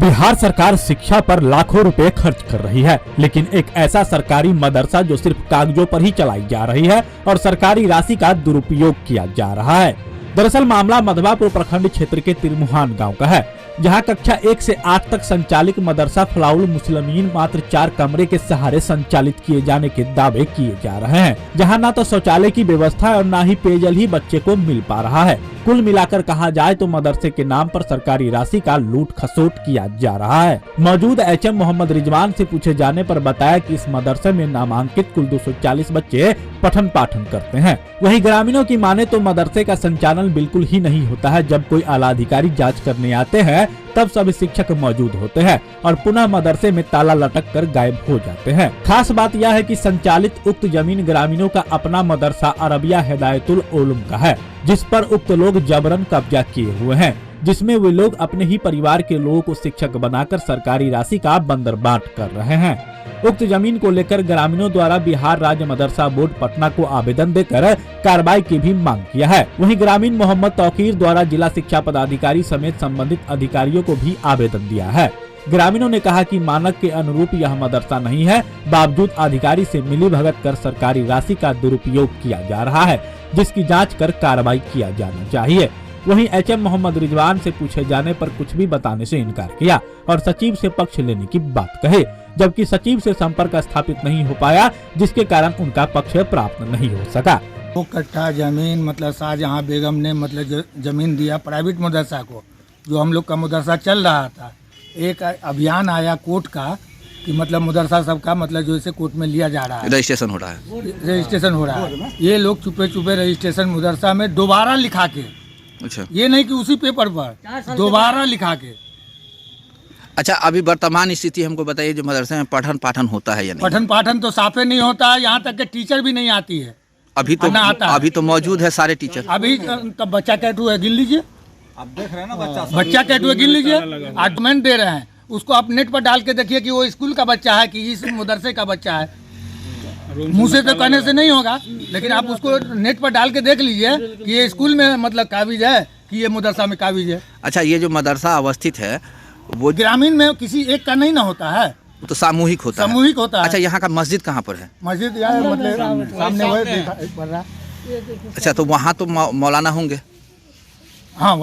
बिहार सरकार शिक्षा पर लाखों रुपए खर्च कर रही है, लेकिन एक ऐसा सरकारी मदरसा जो सिर्फ कागजों पर ही चलाई जा रही है और सरकारी राशि का दुरुपयोग किया जा रहा है। दरअसल मामला मधवापुर प्रखंड क्षेत्र के तिरमुहान गांव का है, जहां कक्षा 1 से 8 तक संचालित मदरसा फलाउल मुस्लिमीन मात्र 4 कमरे के सहारे संचालित किए जाने के दावे किए जा रहे हैं, जहां न तो शौचालय की व्यवस्था और न ही पेयजल ही बच्चे को मिल पा रहा है। कुल मिलाकर कहा जाए तो मदरसे के नाम पर सरकारी राशि का लूट खसोट किया जा रहा है। मौजूद एचएम मोहम्मद रिजवान से पूछे जाने पर बताया कि इस मदरसे में नामांकित कुल 240 बच्चे पठन पाठन करते हैं। वहीं ग्रामीणों की माने तो मदरसे का संचालन बिल्कुल ही नहीं होता है। जब कोई आला अधिकारी जांच करने आते हैं तब सभी शिक्षक मौजूद होते हैं और पुनः मदरसे में ताला लटक कर गायब हो जाते हैं। खास बात यह है कि संचालित उक्त जमीन ग्रामीणों का अपना मदरसा अरबिया हिदायतुल उलूम का है, जिस पर उक्त लोग जबरन कब्जा किए हुए हैं, जिसमें वे लोग अपने ही परिवार के लोगों को शिक्षक बनाकर सरकारी राशि का बंदरबांट कर रहे हैं। उक्त जमीन को लेकर ग्रामीणों द्वारा बिहार राज्य मदरसा बोर्ड पटना को आवेदन देकर कार्रवाई की भी मांग किया है। वहीं ग्रामीण मोहम्मद तौकीर द्वारा जिला शिक्षा पदाधिकारी समेत संबंधित अधिकारियों को भी आवेदन दिया है। ग्रामीणों ने कहा कि मानक के अनुरूप यह मदरसा नहीं है, बावजूद अधिकारी से मिलीभगत कर सरकारी राशि का दुरुपयोग किया जा रहा है, जिसकी जांच कर कार्रवाई किया जाना चाहिए। वहीं एचएम मोहम्मद रिजवान से पूछे जाने पर कुछ भी बताने से इनकार किया और सचिव से पक्ष लेने की बात कहे, जबकि सचिव से संपर्क स्थापित नहीं हो पाया, जिसके कारण उनका पक्ष प्राप्त नहीं हो सका। 2 कट्ठा जमीन मतलब शाहजहां बेगम ने मतलब जमीन दिया प्राइवेट मदरसा को, जो हम लोग का मदरसा चल रहा था। एक अभियान आया कोर्ट का कि मतलब मदरसा सबका मतलब जो इसे कोर्ट में लिया जा रहा है, रजिस्ट्रेशन हो रहा है। ये लोग छुपे छुपे रजिस्ट्रेशन मदरसा में दोबारा लिखा के, अच्छा, ये नहीं कि उसी पेपर पर दोबारा लिखा के। अच्छा, अभी वर्तमान स्थिति हमको बताइए, जो मदरसे में पठन पाठन होता है या नहीं? पठन पाठन तो साफे नहीं होता है, यहाँ तक के टीचर भी नहीं आती है। अभी तो मौजूद है सारे टीचर। अभी तब बच्चा कैटू है, गिन लीजिए, आप देख रहे हैं ना, बच्चा कैटू है, गिन लीजिए। आर्गुमेंट दे रहे हैं, उसको आप नेट पर डाल के देखिए कि वो स्कूल का बच्चा है कि इस मदरसे का बच्चा है। मुँह से तो कहने से नहीं होगा, लेकिन आप उसको नेट पर डाल के देख लीजिए कि ये स्कूल में मतलब काबिज है कि ये मदरसा में काबिज है। अच्छा, ये जो मदरसा अवस्थित है वो ग्रामीण में किसी एक का नहीं ना होता है, तो सामूहिक होता है। अच्छा, यहाँ का मस्जिद कहाँ पर है? मस्जिद यहाँ मतलब सामने वो बन रहा। अच्छा, तो वहाँ तो मौलाना होंगे? हाँ,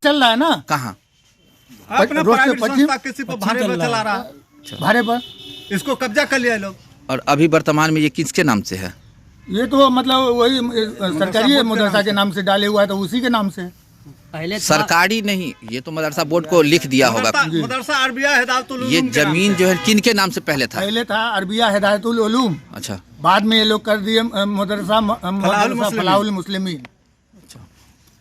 चल रहा है ना। कहाँ? अपना प्राइवेट संस्था किसी पर भाड़े पर चला रहा है, भाड़े पर इसको कब्जा कर लिया लोग। और अभी वर्तमान में ये किसके नाम से है? ये तो मतलब वही सरकारी मदरसा के नाम से डाले हुआ है, तो उसी के नाम से। पहले सरकारी नहीं, ये तो मदरसा बोर्ड को लिख दिया होगा। मदरसा अरबिया हिदायतुल उलूम, ये जमीन जो है किन के नाम से पहले था? पहले था अरबिया हिदायतुल उलूम। अच्छा, बाद में ये लोग कर दिए मदरसा फलाउल मुस्लिमीन।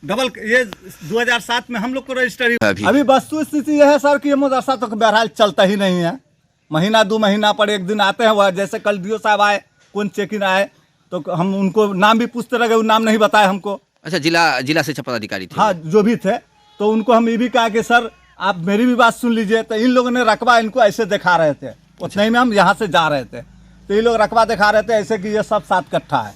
डबल ये 2007 में हम लोग को रजिस्टर। अभी वस्तु स्थिति यह है सर कि ये मदरसा तो बहरहाल चलता ही नहीं है। महीना 2 महीना पर एक दिन आते हैं, वह जैसे कल डीओ साहब आए, कौन चेकिंग आए, तो हम उनको नाम भी पूछते रहे, वो नाम नहीं बताए हमको। अच्छा, जिला शिक्षा पदाधिकारी थे? हाँ, जो भी थे, तो उनको हम ये भी कहा कि सर आप मेरी भी बात सुन लीजिए। तो इन लोगों ने रकबा इनको ऐसे दिखा रहे थे, उतने में हम यहाँ से जा रहे थे, तो ये लोग रकबा दिखा रहे थे ऐसे कि ये सब 7 कट्ठा है।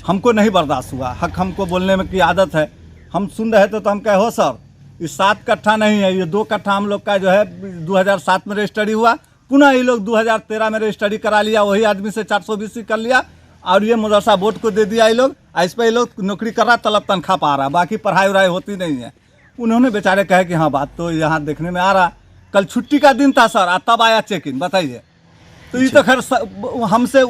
हमको नहीं बर्दाश्त हुआ, हक हमको बोलने में की आदत है, हम सुन रहे थे तो हम कहे हो सर ये 7 कट्ठा नहीं है, ये 2 कट्ठा हम लोग का जो है 2007 में रजिस्ट्री हुआ, पुनः ये लोग 2013 में रजिस्ट्री करा लिया, वही आदमी से 420 कर लिया और ये मदरसा बोर्ड को दे दिया ये लोग। इस पर ये लोग नौकरी कर रहा, तलब तनख्वाह पा रहा, बाकी पढ़ाई वढ़ाई होती नहीं है। उन्होंने बेचारे कहे कि हाँ बात तो यहाँ देखने में आ रहा। कल छुट्टी का दिन था सर, तब आया चेक इन, बताइए। तो ये तो खैर हमसे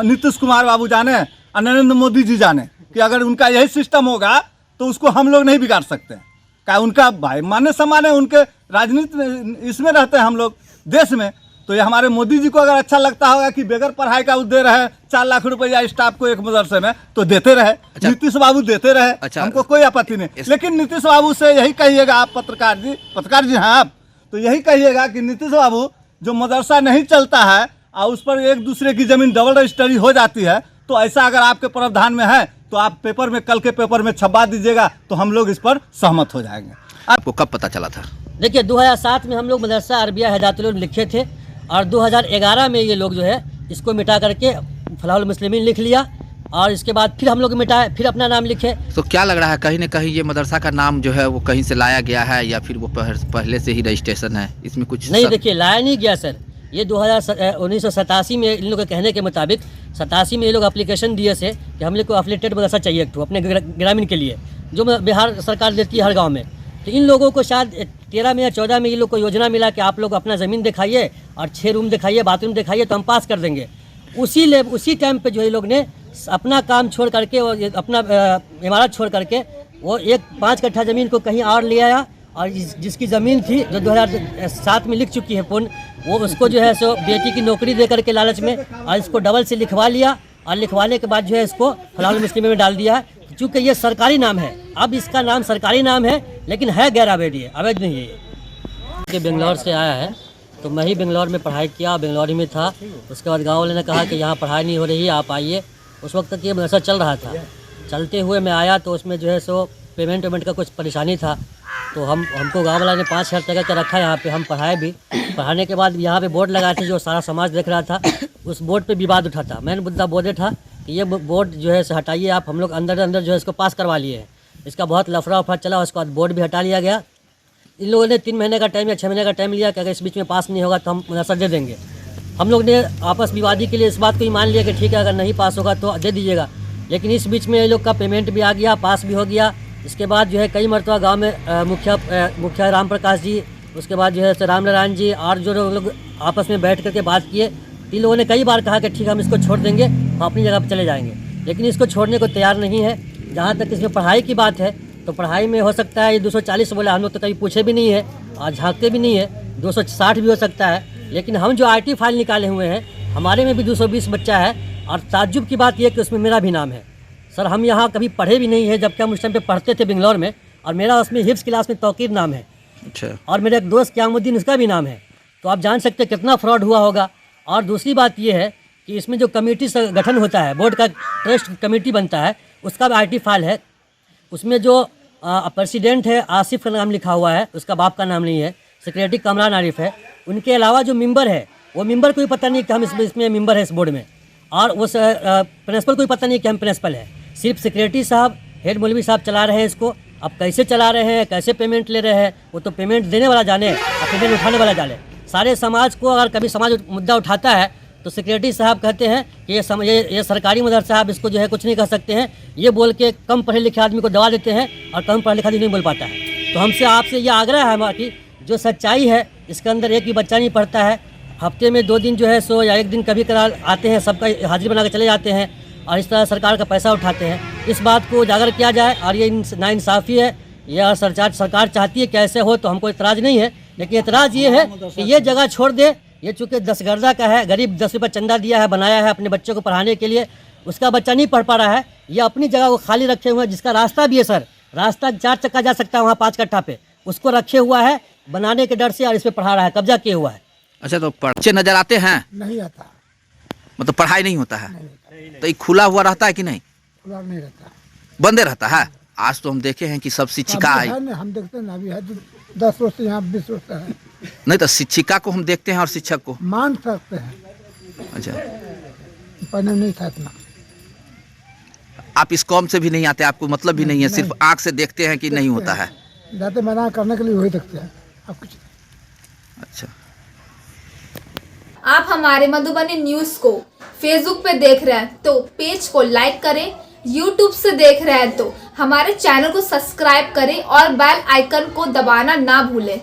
नीतीश कुमार बाबू जाने, नरेंद्र मोदी जी जाने कि अगर उनका यही सिस्टम होगा तो उसको हम लोग नहीं बिगाड़ सकते। क्या उनका भाई माने समाने, उनके राजनीति इसमें रहते हैं हम लोग देश में। तो ये हमारे मोदी जी को अगर अच्छा लगता होगा कि बगैर पढ़ाई का दे रहे 4 लाख रुपया स्टाफ को एक मदरसे में, तो देते रहे। अच्छा, नीतीश बाबू देते रहे। अच्छा, हमको कोई आपत्ति नहीं, लेकिन नीतीश बाबू से यही कहिएगा आप, पत्रकार जी हैं आप, तो यही कहिएगा कि नीतीश बाबू जो मदरसा नहीं चलता है और उस पर एक दूसरे की जमीन डबल रजिस्ट्री हो जाती है, तो ऐसा अगर आपके प्रावधान में है तो आप पेपर में, कल के पेपर में छपवा दीजिएगा, तो हम लोग इस पर सहमत हो जाएंगे। आपको कब पता चला था? देखिए, 2007 में हम लोग मदरसा अरबिया हिदायतुल उलूम लिखे थे और 2011 में ये लोग जो है इसको मिटा करके फलाहुल मुस्लिमीन लिख लिया और इसके बाद फिर हम लोग मिटाए, फिर अपना नाम लिखे। तो क्या लग रहा है कहीं ना कहीं ये मदरसा का नाम जो है वो कहीं से लाया गया है या फिर वो पहले से ही रजिस्ट्रेशन है, इसमें कुछ नहीं देखिए, लाया नहीं गया सर। ये 1987 में इन लोगों के कहने के मुताबिक 87 में ये लोग एप्लीकेशन दिए थे कि हम लोग को एफिलेटेड मदरसा चाहिए एक ठो अपने ग्रामीण के लिए, जो बिहार सरकार देती है हर गांव में। तो इन लोगों को शायद 13 में या 14 में ये लोग को योजना मिला कि आप लोग अपना ज़मीन दिखाइए और 6 रूम दिखाइए, बाथरूम दिखाइए, तो हम पास कर देंगे। उसी टाइम पे जो ये लोग ने अपना काम छोड़ करके और अपना इमारत छोड़ करके वो 5 कट्ठा ज़मीन को कहीं और ले आया, और जिसकी ज़मीन थी जो 2007 में लिख चुकी है पुन, वो उसको जो है सो बेटी की नौकरी दे करके लालच में और इसको डबल से लिखवा लिया, और लिखवाने के बाद जो है इसको फलाल मुस्लिम में डाल दिया। चूँकि ये सरकारी नाम है, अब इसका नाम सरकारी नाम है लेकिन है गैर अवैध, अवैध नहीं है ये। बेंगलोर से आया है, तो मैं ही बेंगलोर में पढ़ाई किया, बेंगलोर ही में था। उसके बाद गाँव वाले ने कहा कि यहाँ पढ़ाई नहीं हो रही है, आप आइए। उस वक्त तक ये मदरसा चल रहा था। चलते हुए मैं आया तो उसमें जो है सो पेमेंट का कुछ परेशानी था, तो हमको गाँव वाला ने 5,000 टका का रखा यहाँ पे, हम पढ़ाए भी। पढ़ाने के बाद यहाँ पे बोर्ड लगाए थे जो सारा समाज देख रहा था, उस बोर्ड पे विवाद उठा था। मैंने मुद्दा बोले था कि ये बोर्ड जो है हटाइए आप, हम लोग अंदर जो है इसको पास करवा लिए हैं। इसका बहुत लफड़ा उफड़ा चला, उसके बाद बोर्ड भी हटा लिया गया। इन लोगों ने 3 महीने का टाइम या 6 महीने का टाइम लिया कि अगर इस बीच में पास नहीं होगा तो हम मदरसा दे देंगे। हम लोग ने आपस विवादी के लिए इस बात को ही मान लिया कि ठीक है, अगर नहीं पास होगा तो दे दीजिएगा। लेकिन इस बीच में ये लोग का पेमेंट भी आ गया, पास भी हो गया। इसके बाद जो है कई मरतबा गांव में मुखिया राम प्रकाश जी, उसके बाद जो है राम नारायण जी और जो लोग आपस में बैठ करके बात किए, इन लोगों ने कई बार कहा कि ठीक है हम इसको छोड़ देंगे, हम अपनी जगह पर चले जाएंगे, लेकिन इसको छोड़ने को तैयार नहीं है। जहाँ तक इसमें पढ़ाई की बात है तो पढ़ाई में हो सकता है ये 240 बोला, हम लोग तो कभी पूछे भी नहीं है और झाँकते भी नहीं है, 260 भी हो सकता है। लेकिन हम जो IT फाइल निकाले हुए हैं हमारे में भी 220 बच्चा है, और ताज्जुब की बात यह कि उसमें मेरा भी नाम है। सर हम यहाँ कभी पढ़े भी नहीं है, जबकि हम उस टाइम पे पढ़ते थे बेंगलोर में, और मेरा उसमें हिफ्स क्लास में तौकीर नाम है। अच्छा। और मेरे एक दोस्त क़यामुद्दीन, उसका भी नाम है। तो आप जान सकते हैं कितना फ्रॉड हुआ होगा। और दूसरी बात यह है कि इसमें जो कमेटी से गठन होता है, बोर्ड का ट्रस्ट कमेटी बनता है, उसका भी IT फाइल है। उसमें जो प्रेसिडेंट है आसिफ का नाम लिखा हुआ है, उसका बाप का नाम नहीं है। सेक्रेटरी कमरान आरिफ है। उनके अलावा जो मेंबर है वो मेंबर को भी पता नहीं कि हम इसमें मेंबर है इस बोर्ड में, और उस प्रिंसिपल को भी पता नहीं कि हम प्रिंसिपल हैं। सिर्फ सेक्रेटरी साहब, हेड मौलवी साहब चला रहे हैं इसको। अब कैसे चला रहे हैं, कैसे पेमेंट ले रहे हैं, वो तो पेमेंट देने वाला जाने और पेमेंट उठाने वाला जाने। सारे समाज को अगर कभी समाज मुद्दा उठाता है तो सेक्रेटरी साहब कहते हैं कि ये सरकारी मदरसा, आप इसको जो है कुछ नहीं कर सकते हैं, ये बोल के कम पढ़े लिखे आदमी को दबा देते हैं, और कम पढ़ा लिखा आदमी नहीं बोल पाता है। तो हमसे आपसे ये आग्रह है हमारी, जो सच्चाई है इसके अंदर एक भी बच्चा नहीं पढ़ता है। हफ्ते में 2 दिन जो है सो या 1 दिन कभी कभार आते हैं, सबका हाजिरी बना के चले जाते हैं, और इस तरह सरकार का पैसा उठाते हैं। इस बात को उजागर किया जाए, और ये नाइंसाफ़ी है। यह सरकार चाहती है कि ऐसे हो, तो हमको इतराज़ नहीं है, लेकिन इतराज़ ये है कि ये जगह छोड़ दे। ये चूँकि 10 गर्दा का है, गरीब 10 रुपये चंदा दिया है, बनाया है अपने बच्चों को पढ़ाने के लिए, उसका बच्चा नहीं पढ़ पा रहा है। ये अपनी जगह को खाली रखे हुए हैं, जिसका रास्ता भी है सर, रास्ता 4 चक्का जा सकता है वहाँ 5 कट्ठा पे, उसको रखे हुआ है बनाने के डर से, और इस पर पढ़ा रहा है, कब्जा किए हुआ है। अच्छा, तो बच्चे नजर आते हैं? नहीं आता, मतलब पढ़ाई नहीं होता है? तो ये खुला हुआ रहता है कि नहीं? खुला नहीं रहता, बंदे रहता है। आज तो हम देखे हैं कि सब शिक्षिका आई, हम देखते हैं अभी है 10 वर्ष यहाँ 20 वर्ष है। नहीं तो शिक्षिका को हम देखते हैं और शिक्षक को मान सकते हैं। अच्छा, पहले नहीं था इतना। आप इस कौम से भी नहीं आते, आपको मतलब भी नहीं है, सिर्फ आंख से देखते हैं कि नहीं होता है? जाते मना करने के लिए वही देखते हैं, आप कुछ। अच्छा, आप हमारे मधुबनी न्यूज़ को फेसबुक पे देख रहे हैं तो पेज को लाइक करें, यूट्यूब से देख रहे हैं तो हमारे चैनल को सब्सक्राइब करें और बेल आइकन को दबाना ना भूलें।